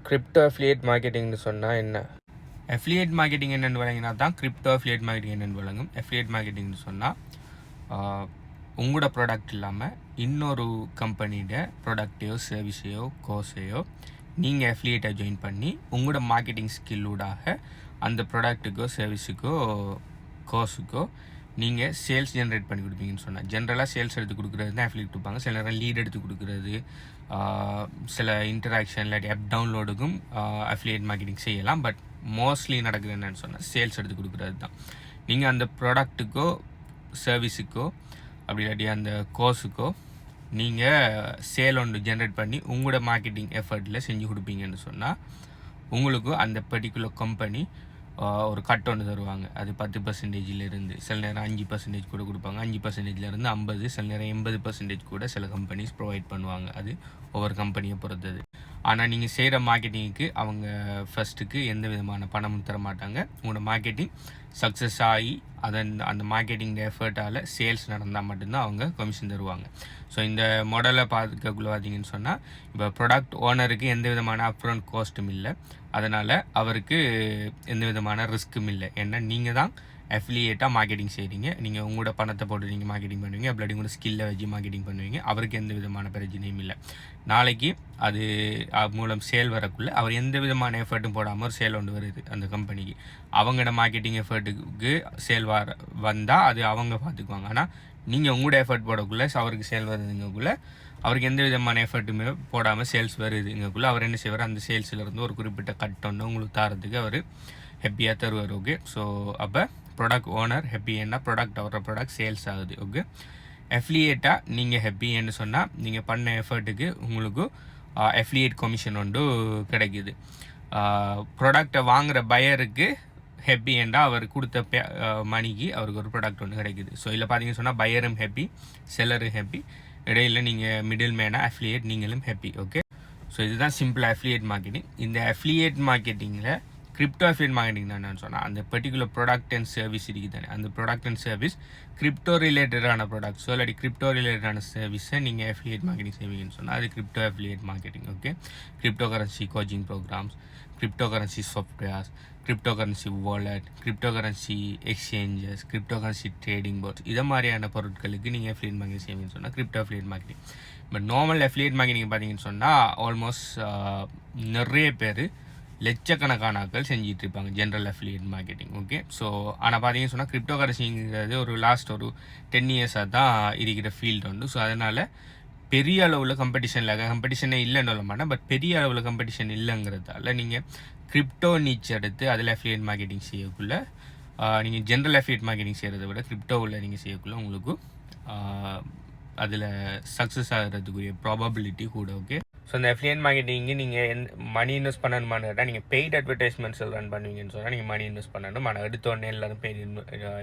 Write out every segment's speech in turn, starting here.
Crypto affiliate மார்க்கெட்டிங்னு சொன்னால் என்ன? Affiliate marketing என்னென்னு வழங்கினா தான் கிரிப்டோ அஃபிலியேட் மார்க்கெட்டிங் என்னென்னு வழங்கும். அஃபிலியேட் மார்க்கெட்டிங்னு சொன்னால் உங்களோட ப்ராடக்ட் இல்லாமல் இன்னொரு கம்பெனியோட ப்ராடக்டையோ சர்வீஸையோ கோர்ஸையோ நீங்கள் அஃபிலியேட்டாக ஜாயின் பண்ணி உங்களோட மார்க்கெட்டிங் ஸ்கில்லூடாக அந்த ப்ராடக்ட்டுக்கோ சர்வீஸுக்கோ கோர்ஸுக்கோ நீங்கள் சேல்ஸ் ஜென்ரேட் பண்ணி கொடுப்பீங்கன்னு சொன்னால், ஜென்ரலாக சேல்ஸ் எடுத்து கொடுக்குறது தான் அஃபிலியேட் கொடுப்பாங்க. சில நேரம் லீட் எடுத்து கொடுக்குறது, சில இன்டராக்ஷன் இல்லாட்டி ஆப் டவுன்லோடுக்கும் அஃபிலியேட் மார்க்கெட்டிங் செய்யலாம். பட் மோஸ்ட்லி நடக்குது என்னன்னு சொன்னால் சேல்ஸ் எடுத்து கொடுக்குறது தான். நீங்கள் அந்த ப்ராடக்ட்டுக்கோ சர்வீஸுக்கோ அப்படி இல்லாட்டி அந்த கோர்ஸுக்கோ நீங்கள் சேல் ஒன்று ஜென்ரேட் பண்ணி உங்களோட மார்க்கெட்டிங் எஃபர்ட்டில் செஞ்சு கொடுப்பீங்கன்னு சொன்னால் உங்களுக்கு அந்த பர்டிகுலர் கம்பெனி ஒரு கட் ஒன்று தருவாங்க. அது 10% சில நேரம் 5% கூட கொடுப்பாங்க. 5%இருந்து 50%, சில நேரம் 80% கூட சில கம்பெனிஸ் ப்ரொவைட் பண்ணுவாங்க. அது ஒவ்வொரு கம்பெனியை பொறுத்தது. ஆனால் நீங்கள் செய்கிற மார்க்கெட்டிங்க்கு அவங்க ஃபஸ்ட்டுக்கு எந்த விதமான பணமும் தர மாட்டாங்க. உங்களோட மார்க்கெட்டிங் சக்ஸஸ் ஆகி அந்த மார்க்கெட்டிங் எஃபர்ட்டால் சேல்ஸ் நடந்தால் மட்டும்தான் அவங்க கமிஷன் தருவாங்க. ஸோ இந்த மாடலை பார்த்துக்கக்குள்ள பார்த்தீங்கன்னு சொன்னால், இப்போ ப்ராடக்ட் ஓனருக்கு எந்த விதமான அப்ரண்ட் காஸ்ட்டும் இல்லை, அதனால் அவருக்கு எந்த விதமான ரிஸ்க்கும் இல்லை. ஏன்னா நீங்கள் தான் அஃபிலியேட்டாக மார்க்கெட்டிங் செய்கிறீங்க. நீங்கள் உங்களோட பணத்தை போட்டு நீங்கள் மார்க்கெட்டிங் பண்ணுவீங்க, அப்படி உங்களோட ஸ்கில்லை வச்சு மார்க்கெட்டிங் பண்ணுவீங்க. அவருக்கு எந்த விதமான பிரச்சனையும் இல்லை. நாளைக்கு அது மூலம் சேல் வரக்குள்ளே அவர் எந்த விதமான எஃபர்ட்டும் போடாமல் ஒரு சேல் ஒன்று வருது அந்த கம்பெனிக்கு. அவங்களோட மார்க்கெட்டிங் எஃபர்ட்டுக்கு சேல் வந்தால் அது அவங்க பார்த்துக்குவாங்க. ஆனால் நீங்கள் உங்களோட எஃபர்ட் போடக்குள்ளே அவருக்கு சேல் வருதுங்கக்குள்ளே அவருக்கு எந்த விதமான எஃபர்ட்டுமே போடாமல் சேல்ஸ் வருதுங்கக்குள்ளே அவர் என்ன செய்வார், அந்த சேல்ஸிலேருந்து ஒரு குறிப்பிட்ட கட் ஒன்று உங்களுக்கு தரத்துக்கு அவர் ஹாப்பியாக தருவார். ஓகே, ஸோ அப்போ ப்ராடக்ட் ஓனர் ஹாப்பின்னா ப்ராடக்ட் அவரோட ப்ராடக்ட் சேல்ஸ் ஆகுது. ஓகே, அஃபிலியேட்டாக நீங்கள் ஹாப்பின்னு சொன்னால் நீங்கள் பண்ண எஃபர்ட்டுக்கு உங்களுக்கு அஃபிலியேட் கமிஷன் ஒன்று கிடைக்குது. ப்ராடக்டை வாங்குகிற பையருக்கு ஹாப்பி என்றால் அவர் கொடுத்த மணிக்கு அவருக்கு ஒரு ப்ராடக்ட் ஒன்று கிடைக்குது. ஸோ இதில் பார்த்தீங்கன்னு சொன்னால் பையரும் ஹாப்பி, செல்லரும் ஹாப்பி, இடையில நீங்கள் மிடில் மேனாக அஃபிலியேட் நீங்களும் ஹாப்பி. ஓகே, ஸோ இதுதான் சிம்பிள் அஃபிலியேட் மார்க்கெட்டிங். இந்த அஃபிலியேட் மார்க்கெட்டிங்கில் கிரிப்டோ அஃபிலியேட் மார்க்கெட்டிங் தான் என்னன்னு சொன்னால், அந்த பர்டிகுலர் ப்ராடக்ட் அண்ட் சர்வீஸ் இருக்குது தானே, அந்த ப்ராடக்ட் அண்ட் சர்வீஸ் கிரிப்டோ ரிலேட்டடான ப்ராடக்ட்ஸோ இல்லாட்டி கிரிப்டோ ரிலேட்டடான சர்வீஸை நீங்கள் அஃபிலியேட் மார்க்கெட்டிங் செய்வீங்கன்னு சொன்னால் அது crypto affiliate marketing. Okay, crypto currency coaching programs, crypto currency softwares, crypto currency wallet, crypto currency exchanges, crypto currency trading ports, இதை மாதிரியான பொருட்களுக்கு நீங்கள் அஃபிலியேட் மார்க்கெட்டிங் செய்வீங்கன்னு சொன்னால் crypto affiliate marketing. But normal affiliate marketing பார்த்தீங்கன்னு சொன்னால் ஆல்மோஸ்ட் நிறைய பேர் லட்சக்கணக்கான ஆட்கள் செஞ்சிட்டு இருப்பாங்க general affiliate marketing. Okay, so ஆனால் பார்த்தீங்கன்னு சொன்னால் கிரிப்டோ கரன்சிங்கிறது ஒரு லாஸ்ட் ஒரு 10 இயர்ஸாக தான் இருக்கிற ஃபீல்டு உண்டு. ஸோ அதனால் பெரிய அளவில் கம்பெடிஷனே இல்லைன்னு சொல்ல மாட்டேன், பட் பெரிய அளவில் கம்பெடிஷன் இல்லைங்கிறதால நீங்கள் கிரிப்டோ நீச் எடுத்து அதில் அஃபிலியேட் மார்க்கெட்டிங் செய்யக்குள்ள நீங்கள் ஜென்ரல் அஃபிலியேட் மார்க்கெட்டிங் செய்கிறத விட கிரிப்டோவில் நீங்கள் செய்யக்குள்ள உங்களுக்கு அதில் சக்ஸஸ் ஆகிறதுக்குரிய ப்ராபபிலிட்டி கூட. ஓகே, ஸோ இந்த அஃபிலியேட் மார்க்கெட்டிங்கு நீங்கள் மணி இன்வெஸ்ட் பண்ணணுமான்னு கேட்டால் நீங்கள் பெய்ட் அட்வர்டைஸ்மெண்ட்ஸ் ரன் பண்ணுவீங்கன்னு சொன்னால் நீங்கள் மணி இன்வெஸ்ட் பண்ணணும். ஆனால் எடுத்தோடனே எல்லாரும் பெய்ட்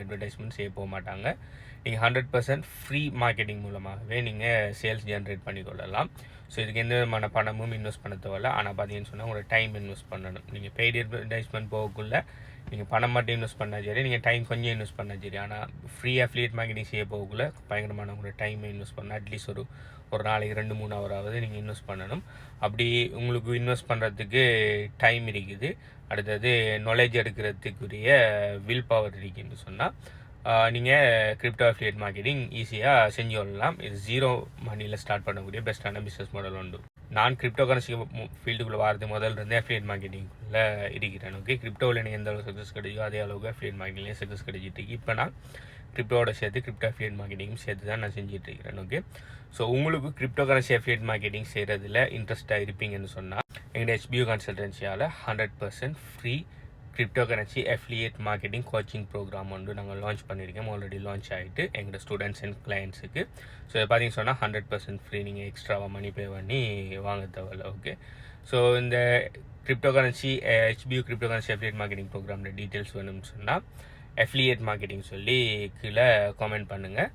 அட்வர்டைஸ்மெண்ட் செய்ய போக மாட்டாங்க. நீங்கள் 100% ஃப்ரீ மார்க்கெட்டிங் மூலமாகவே நீங்கள் சேல்ஸ் ஜென்ரேட் பண்ணிக்கொள்ளலாம். ஸோ இதுக்கு எந்த விதமான பணமும் இன்வெஸ்ட் பண்ண தேவையில்ல. ஆனால் பார்த்தீங்கன்னு சொன்னால் உங்களோட டைம் இன்வெஸ்ட் பண்ணணும். நீங்கள் பெய்ட் அட்வர்டைஸ்மெண்ட் போகக்குள்ளே நீங்கள் பணம் மட்டும் இன்வெஸ்ட் பண்ணால் சரி, நீங்கள் டைம் கொஞ்சம் இன்வெஸ்ட் பண்ணால் சரி. ஆனால் ஃப்ரீ அஃபிலியேட் மார்க்கெட்டிங் செய்ய போகக்குள்ளே பயங்கரமான உங்களோட டைமை இன்வெஸ்ட் பண்ணால் அட்லீஸ்ட் ஒரு நாளைக்கு 2-3 ஹவராவது நீங்கள் இன்வெஸ்ட் பண்ணணும். அப்படி உங்களுக்கு இன்வெஸ்ட் பண்ணுறதுக்கு டைம் இருக்குது, அடுத்தது நாலேஜ் எடுக்கிறதுக்குரிய வில் பவர் இருக்குன்னு சொன்னால் நீங்கள் கிரிப்டோ அஃபிலியேட் மார்க்கெட்டிங் ஈஸியாக செஞ்சு கொள்ளலாம். இது 0 மணியில் ஸ்டார்ட் பண்ணக்கூடிய பெஸ்ட்டான பிஸ்னஸ் மாடல் உண்டு. நான் கிரிப்டோ கரன்சி ஃபீல்டுக்குள்ளே வரது முதல்ல அஃபிலியேட் மார்க்கெட்டிங்குள்ளே இருக்கிறேன். ஓகே, கிரிப்டோவில் எனக்கு எந்த அளவு சக்ஸஸ் கிடைச்சோ அதே அளவுக்கு அஃபிலியேட் மார்க்கெட்டிங்லேயும் சக்ஸஸ் கிடைச்சிட்டு இப்போ நான் கிரிப்டோட சேர்த்து கிரிப்டோ அஃபிலியேட் மார்க்கெட்டிங்கும் சேர்த்து தான் நான் செஞ்சுட்டு இருக்கிறேன். ஓகே, ஸோ உங்களுக்கு கிரிப்டோ கரன்சி அஃபிலியேட் மார்க்கெட்டிங் செய்கிறதுல இன்ட்ரெஸ்ட்டாக இருப்பீங்கன்னு சொன்னால் எங்கள் HBU கன்சல்டன்சியால் 100% free crypto currency affiliate marketing coaching program வந்து நாங்கள் லான்ச் பண்ணியிருக்கோம். ஆல்ரெடி லான்ச் ஆகிட்டு எங்களோட ஸ்டூடெண்ட்ஸ் அண்ட் கிளைண்ட்ஸுக்கு. ஸோ பார்த்தீங்கன்னு சொன்னால் 100% ஃப்ரீ, நீங்கள் எக்ஸ்ட்ராவாக மணி பே பண்ணி வாங்க தேவையில்ல. ஓகே, ஸோ இந்த crypto currency HBU crypto currency affiliate marketing ப்ரோக்ராமோட டீட்டெயில்ஸ் வேணும்னு சொன்னால் அஃபிலியேட் மார்க்கெட்டிங் சொல்லி கீழே காமெண்ட் பண்ணுங்கள்.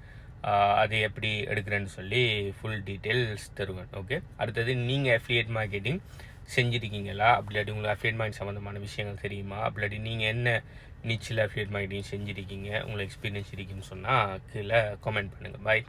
அது எப்படி எடுக்கிறேன்னு சொல்லி ஃபுல் டீட்டெயில்ஸ் தருவேன். ஓகே, அடுத்தது நீங்கள் அஃபிலியேட் மார்க்கெட்டிங் செஞ்சுருக்கீங்களா, அப்படி உங்களுக்கு அஃபிலியேட் மார்க்கெட்டிங் சம்மந்தமான விஷயங்கள் தெரியுமா, அப்படி நீங்கள் என்ன நிச்சில் அஃபிலியேட் மார்க்கெட்டிங் செஞ்சுருக்கீங்க, உங்களுக்கு எக்ஸ்பீரியன்ஸ் இருக்குன்னு சொன்னால் கீழே காமெண்ட் பண்ணுங்கள். பாய்.